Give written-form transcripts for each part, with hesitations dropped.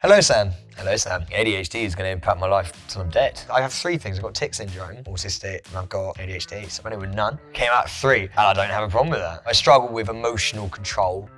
Hello, Sam. Hello, Sam. ADHD is going to impact my life till I'm dead. I have three things. I've got tic syndrome, autistic, and I've got ADHD. So I've been with none. Came out at 3, and I don't have a problem with that. I struggle with emotional control.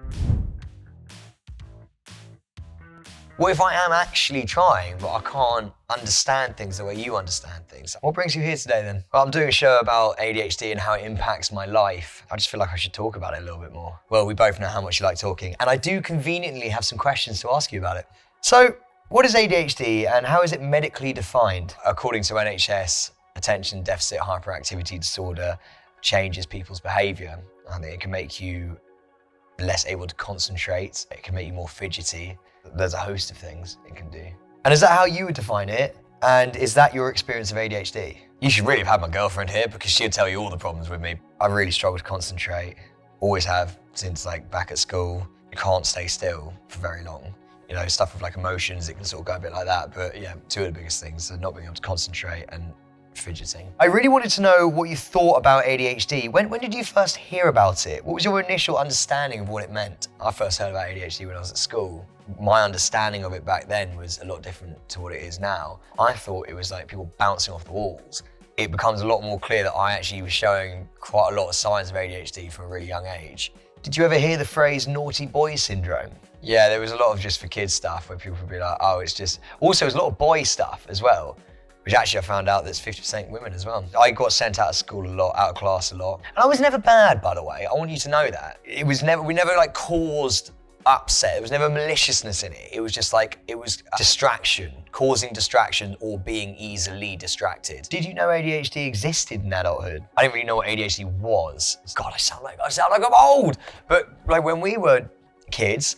What if I am actually trying, but I can't understand things the way you understand things? What brings you here today then? Well, I'm doing a show about ADHD and how it impacts my life. I just feel like I should talk about it a little bit more. Well, we both know how much you like talking, and I do conveniently have some questions to ask you about it. So, what is ADHD and how is it medically defined? According to NHS, attention deficit hyperactivity disorder changes people's behaviour. I think it can make you less able to concentrate. It can make you more fidgety. There's a host of things it can do. And is that how you would define it? And is that your experience of ADHD? You should really have had my girlfriend here because she'd tell you all the problems with me. I really struggle to concentrate. Always have since back at school. You can't stay still for very long. You know, stuff with emotions, it can sort of go a bit like that. But yeah, two of the biggest things are not being able to concentrate and fidgeting. I really wanted to know what you thought about ADHD. When did you first hear about it? What was your initial understanding of what it meant? I first heard about ADHD when I was at school. My understanding of it back then was a lot different to what it is now. I thought it was people bouncing off the walls. It becomes a lot more clear that I actually was showing quite a lot of signs of ADHD from a really young age. Did you ever hear the phrase naughty boy syndrome? Yeah, there was a lot of just for kids stuff where people would be like, oh, it's just... Also, there's a lot of boy stuff as well, which actually I found out that's 50% women as well. I got sent out of school a lot, out of class a lot. And I was never bad, by the way. I want you to know that. We never caused upset. There was never maliciousness in it. It was just it was distraction, causing distraction or being easily distracted. Did you know ADHD existed in adulthood? I didn't really know what ADHD was. God, I sound like I'm old. But when we were kids,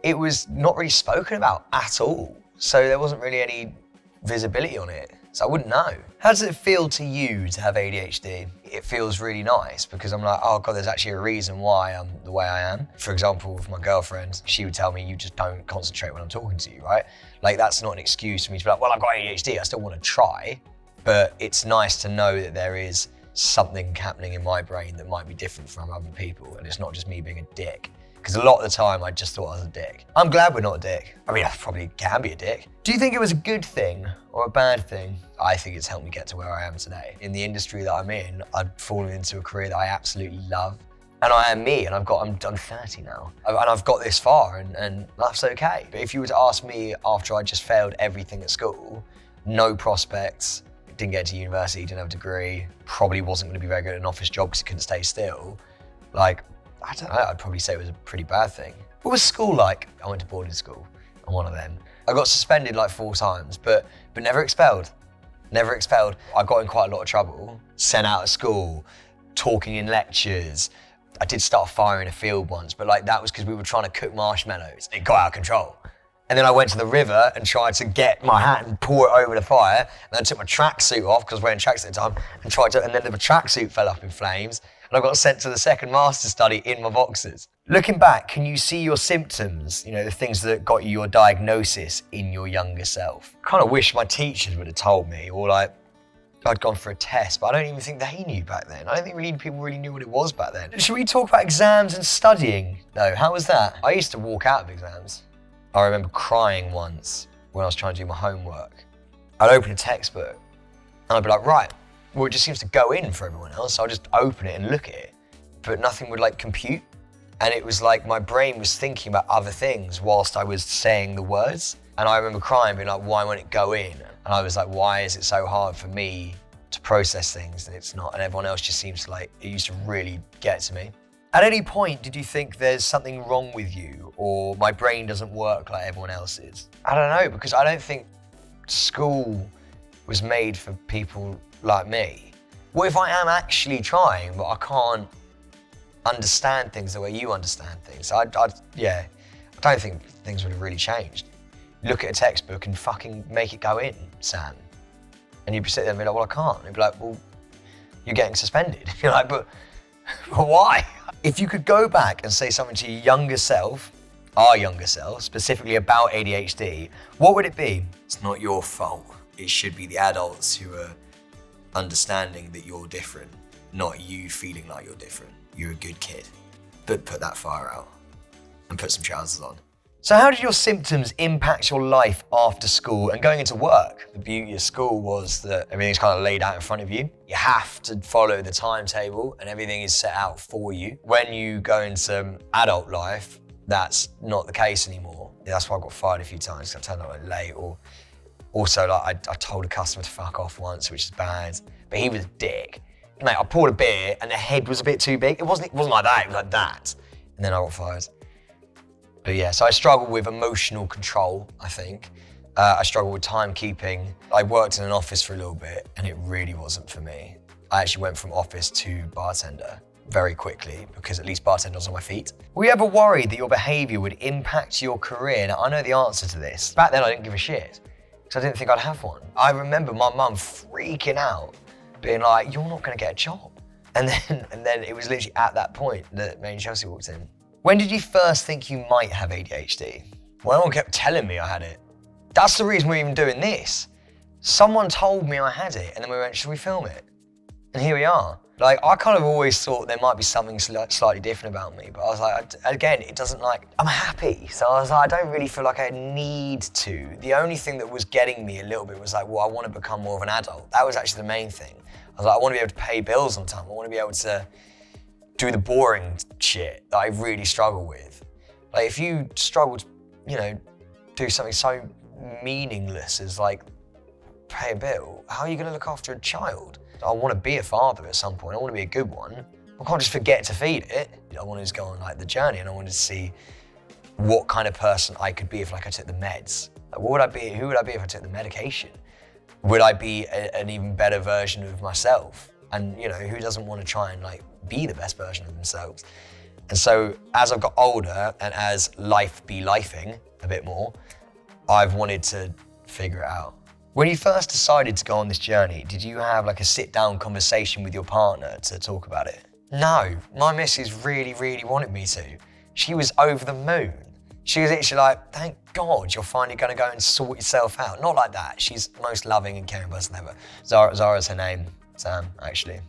it was not really spoken about at all. So there wasn't really any visibility on it. So I wouldn't know. How does it feel to you to have ADHD? It feels really nice because I'm like, oh God, there's actually a reason why I'm the way I am. For example, with my girlfriend, she would tell me, you just don't concentrate when I'm talking to you, right? That's not an excuse for me to be like, well, I've got ADHD, I still want to try. But it's nice to know that there is something happening in my brain that might be different from other people. And it's not just me being a dick. Because a lot of the time I just thought I was a dick. I'm glad we're not a dick. I mean, I probably can be a dick. Do you think it was a good thing or a bad thing? I think it's helped me get to where I am today. In the industry that I'm in, I've fallen into a career that I absolutely love. And I am me, and I'm 30 now. And I've got this far, and that's okay. But if you were to ask me after I just failed everything at school, no prospects, didn't get to university, didn't have a degree, probably wasn't gonna be very good at an office job because I couldn't stay still, I don't know, I'd probably say it was a pretty bad thing. What was school like? I went to boarding school. I'm one of them. I got suspended 4 times, but never expelled. Never expelled. I got in quite a lot of trouble. Sent out of school, talking in lectures. I did start a fire in a field once, but that was because we were trying to cook marshmallows. It got out of control. And then I went to the river and tried to get my hat and pour it over the fire. And then I took my tracksuit off, because I was wearing tracksuit at the time, and then the tracksuit fell up in flames. And I got sent to the second master's study in my boxers. Looking back, can you see your symptoms, the things that got you your diagnosis in your younger self? I kind of wish my teachers would have told me, or I'd gone for a test, but I don't even think they knew back then. I don't think people really knew what it was back then. Should we talk about exams and studying? No, how was that? I used to walk out of exams. I remember crying once when I was trying to do my homework. I'd open a textbook and I'd be like, right, well, it just seems to go in for everyone else. So I'll just open it and look at it, but nothing would compute. And it was my brain was thinking about other things whilst I was saying the words. And I remember crying, being like, why won't it go in? And I was like, why is it so hard for me to process things and it's not? And everyone else just seems to it used to really get to me. At any point, did you think there's something wrong with you or my brain doesn't work like everyone else's? I don't know, because I don't think school was made for people like me. What if I am actually trying, but I can't understand things the way you understand things? I don't think things would have really changed. Look at a textbook and fucking make it go in, Sam. And you'd be sitting there and be like, well, I can't. And you'd be like, well, you're getting suspended. You're like, but why? If you could go back and say something to your younger self, our younger self, specifically about ADHD, what would it be? It's not your fault. It should be the adults who are understanding that you're different, not you feeling like you're different. You're a good kid. But put that fire out and put some trousers on. So how did your symptoms impact your life after school and going into work? The beauty of school was that everything's kind of laid out in front of you. You have to follow the timetable and everything is set out for you. When you go into adult life, that's not the case anymore. That's why I got fired a few times because I turned up late, or also I told a customer to fuck off once, which is bad, but he was a dick. Mate, I poured a beer and the head was a bit too big. It wasn't like that, it was like that. And then I got fired. But yeah, so I struggle with emotional control, I think. I struggle with timekeeping. I worked in an office for a little bit and it really wasn't for me. I actually went from office to bartender very quickly because at least bartender was on my feet. Were you ever worried that your behaviour would impact your career? Now, I know the answer to this. Back then I didn't give a shit because I didn't think I'd have one. I remember my mum freaking out, being like, you're not gonna get a job. And then it was literally at that point that me and Chelsea walked in. When did you first think you might have ADHD? Well, everyone kept telling me I had it. That's the reason we're even doing this. Someone told me I had it and then we went, should we film it? And here we are. Like, I kind of always thought there might be something slightly different about me, but I was like, again, it doesn't I'm happy. So I was like, I don't really feel like I need to. The only thing that was getting me a little bit was like, well, I want to become more of an adult. That was actually the main thing. I was like, I want to be able to pay bills on time. I want to be able to do the boring shit that I really struggle with. Like, if you struggle to, do something so meaningless as like pay a bill, how are you gonna look after a child? I wanna be a father at some point. I wanna be a good one. I can't just forget to feed it. I wanted to go on like the journey and I wanted to see what kind of person I could be if like I took the meds. Like, what would I be? Who would I be if I took the medication? Would I be an even better version of myself? And who doesn't want to try and like be the best version of themselves? And so as I've got older and as life be lifing a bit more, I've wanted to figure it out. When you first decided to go on this journey, did you have like a sit down conversation with your partner to talk about it? No, my missus really, really wanted me to. She was over the moon. She was literally like, thank God you're finally gonna go and sort yourself out. Not like that, she's the most loving and caring person ever. Zara's her name, Sam, actually.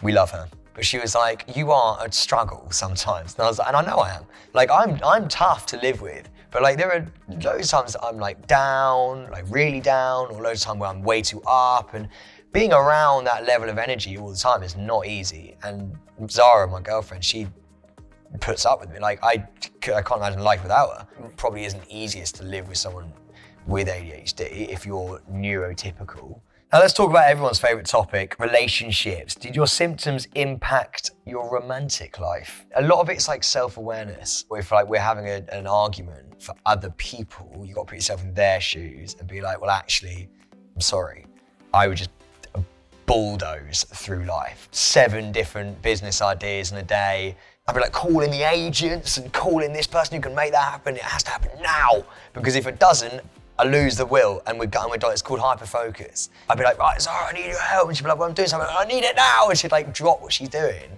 We love her. But she was like, you are a struggle sometimes. And I was like, and I know I am. Like, I'm tough to live with. But like, there are loads of times that I'm like down, like really down, or loads of times where I'm way too up. And being around that level of energy all the time is not easy. And Zara, my girlfriend, she puts up with me. Like, I can't imagine life without her. It probably isn't easiest to live with someone with ADHD if you're neurotypical. Now let's talk about everyone's favourite topic, relationships. Did your symptoms impact your romantic life? A lot of it's like self-awareness. If like we're having an argument for other people, you got to put yourself in their shoes and be like, well, actually, I'm sorry. I would just bulldoze through life. 7 different business ideas in a day. I'd be like calling the agents and calling this person who can make that happen. It has to happen now. Because if it doesn't, I lose the will and we're done. It's called hyperfocus. I'd be like, right, Zara, I need your help. And she'd be like, well, I'm doing something. I need it now. And she'd like drop what she's doing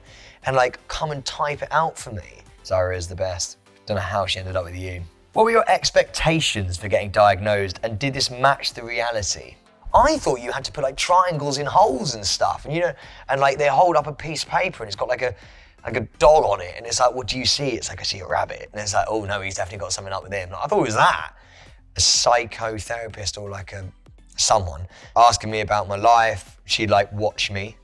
and like come and type it out for me. Zara is the best. Don't know how she ended up with you. What were your expectations for getting diagnosed and did this match the reality? I thought you had to put like triangles in holes and stuff and like they hold up a piece of paper and it's got like a dog on it and it's like, what do you see? It's like, I see a rabbit. And it's like, oh no, he's definitely got something up with him. I thought it was that. A psychotherapist or like someone asking me about my life. She'd like watch me.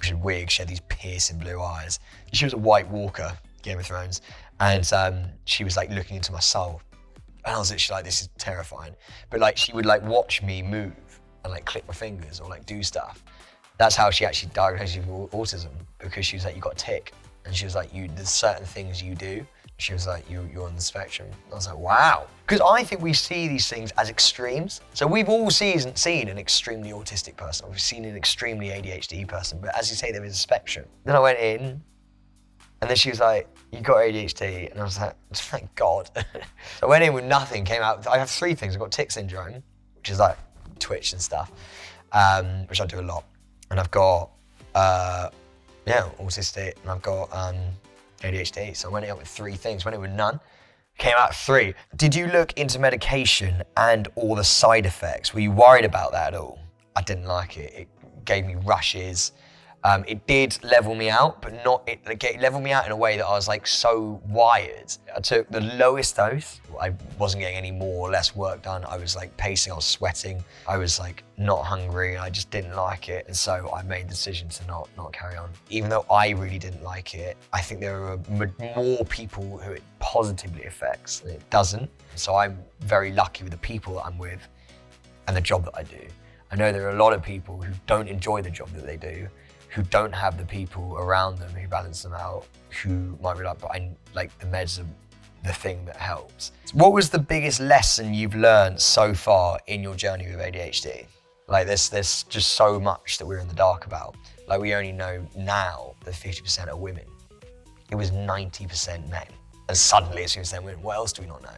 She had wigs, she had these piercing blue eyes. She was a White Walker, Game of Thrones. And she was like looking into my soul. And I was literally like, this is terrifying. But like she would like watch me move and like click my fingers or like do stuff. That's how she actually diagnosed me with autism, because she was like, you got a tic. And she was like, there's certain things you do. She was like, you're on the spectrum. I was like, wow. Because I think we see these things as extremes. So we've all seen an extremely autistic person. We've seen an extremely ADHD person. But as you say, there is a spectrum. Then I went in, and then she was like, you got ADHD. And I was like, thank God. So I went in with nothing, came out. I have 3 things. I've got tic syndrome, which is like twitch and stuff, which I do a lot. And I've got, autistic, and I've got ADHD. So I went in with 3 things, went in with none, came out 3. Did you look into medication and all the side effects? Were you worried about that at all? I didn't like it. It gave me rushes. It did level me out, but it leveled me out in a way that I was like so wired. I took the lowest dose. I wasn't getting any more or less work done. I was like pacing, I was sweating. I was like not hungry. I just didn't like it. And so I made the decision to not carry on. Even though I really didn't like it, I think there are more people who it positively affects than it doesn't. So I'm very lucky with the people that I'm with and the job that I do. I know there are a lot of people who don't enjoy the job that they do, who don't have the people around them who balance them out, who might be like, but I like the meds are the thing that helps. What was the biggest lesson you've learned so far in your journey with ADHD? Like there's just so much that we're in the dark about. Like we only know now that 50% are women. It was 90% men. And suddenly it's 50% women. What else do we not know?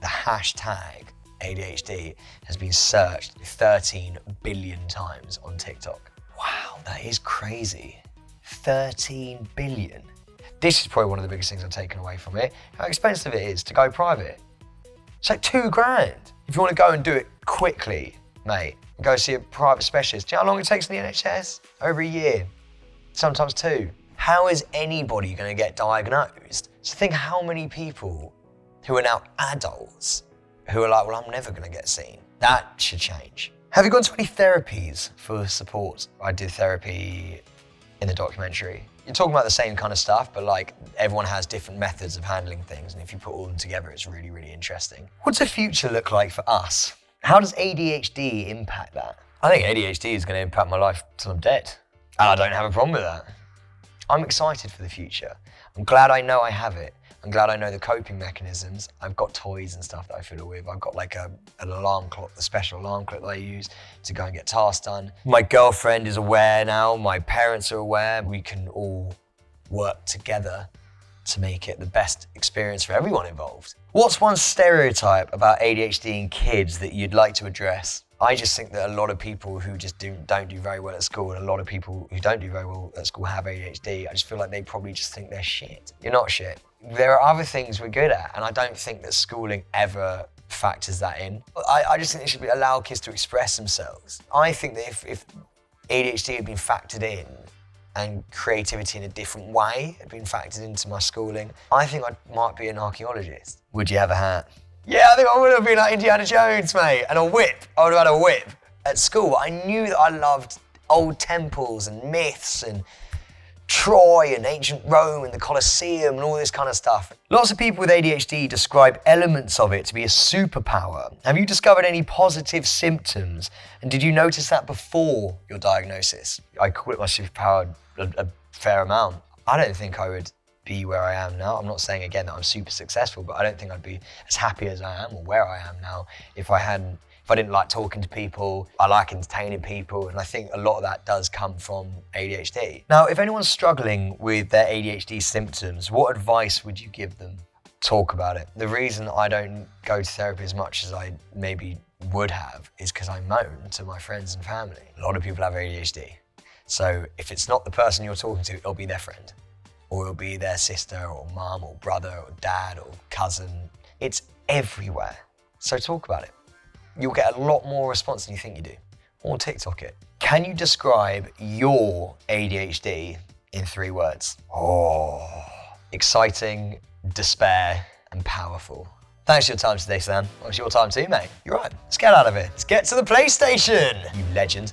The hashtag ADHD has been searched 13 billion times on TikTok. Wow, that is crazy. 13 billion. This is probably one of the biggest things I've taken away from it. How expensive it is to go private. It's like $2,000. If you want to go and do it quickly, mate, go see a private specialist. Do you know how long it takes in the NHS? Over a year, sometimes 2. How is anybody going to get diagnosed? So think how many people who are now adults who are like, well, I'm never going to get seen. That should change. Have you gone to any therapies for support? I did therapy in the documentary. You're talking about the same kind of stuff, but like everyone has different methods of handling things. And if you put all of them together, it's really, really interesting. What's the future look like for us? How does ADHD impact that? I think ADHD is going to impact my life till I'm dead. And I don't have a problem with that. I'm excited for the future. I'm glad I know I have it. I'm glad I know the coping mechanisms. I've got toys and stuff that I fiddle with. I've got like an alarm clock, a special alarm clock that I use to go and get tasks done. My girlfriend is aware now, my parents are aware. We can all work together to make it the best experience for everyone involved. What's one stereotype about ADHD in kids that you'd like to address? I just think that a lot of people who just don't do very well at school, and a lot of people who don't do very well at school have ADHD. I just feel like they probably just think they're shit. You're not shit. There are other things we're good at, and I don't think that schooling ever factors that in. I just think they should allow kids to express themselves. I think that if ADHD had been factored in and creativity in a different way had been factored into my schooling, I think I might be an archaeologist. Would you have a hat? Yeah, I think I would have been like Indiana Jones, mate, and a whip. I would have had a whip. At school, I knew that I loved old temples and myths and Troy and ancient Rome and the Colosseum and all this kind of stuff. Lots of people with ADHD describe elements of it to be a superpower. Have you discovered any positive symptoms? And did you notice that before your diagnosis? I call it my superpower a fair amount. I don't think I would be where I am now. I'm not saying again that I'm super successful, but I don't think I'd be as happy as I am or where I am now if I didn't like talking to people. I like entertaining people, and I think a lot of that does come from ADHD. Now, if anyone's struggling with their ADHD symptoms, what advice would you give them? Talk about it. The reason I don't go to therapy as much as I maybe would have is because I moan to my friends and family. A lot of people have ADHD. So if it's not the person you're talking to, it'll be their friend, or it'll be their sister or mum or brother or dad or cousin. It's everywhere. So talk about it. You'll get a lot more response than you think you do. Or TikTok it. Can you describe your ADHD in 3 words? Exciting, despair, and powerful. Thanks for your time today, Sam. Well, it's your time too, mate. You're right. Let's get out of here. Let's get to the PlayStation, you legend.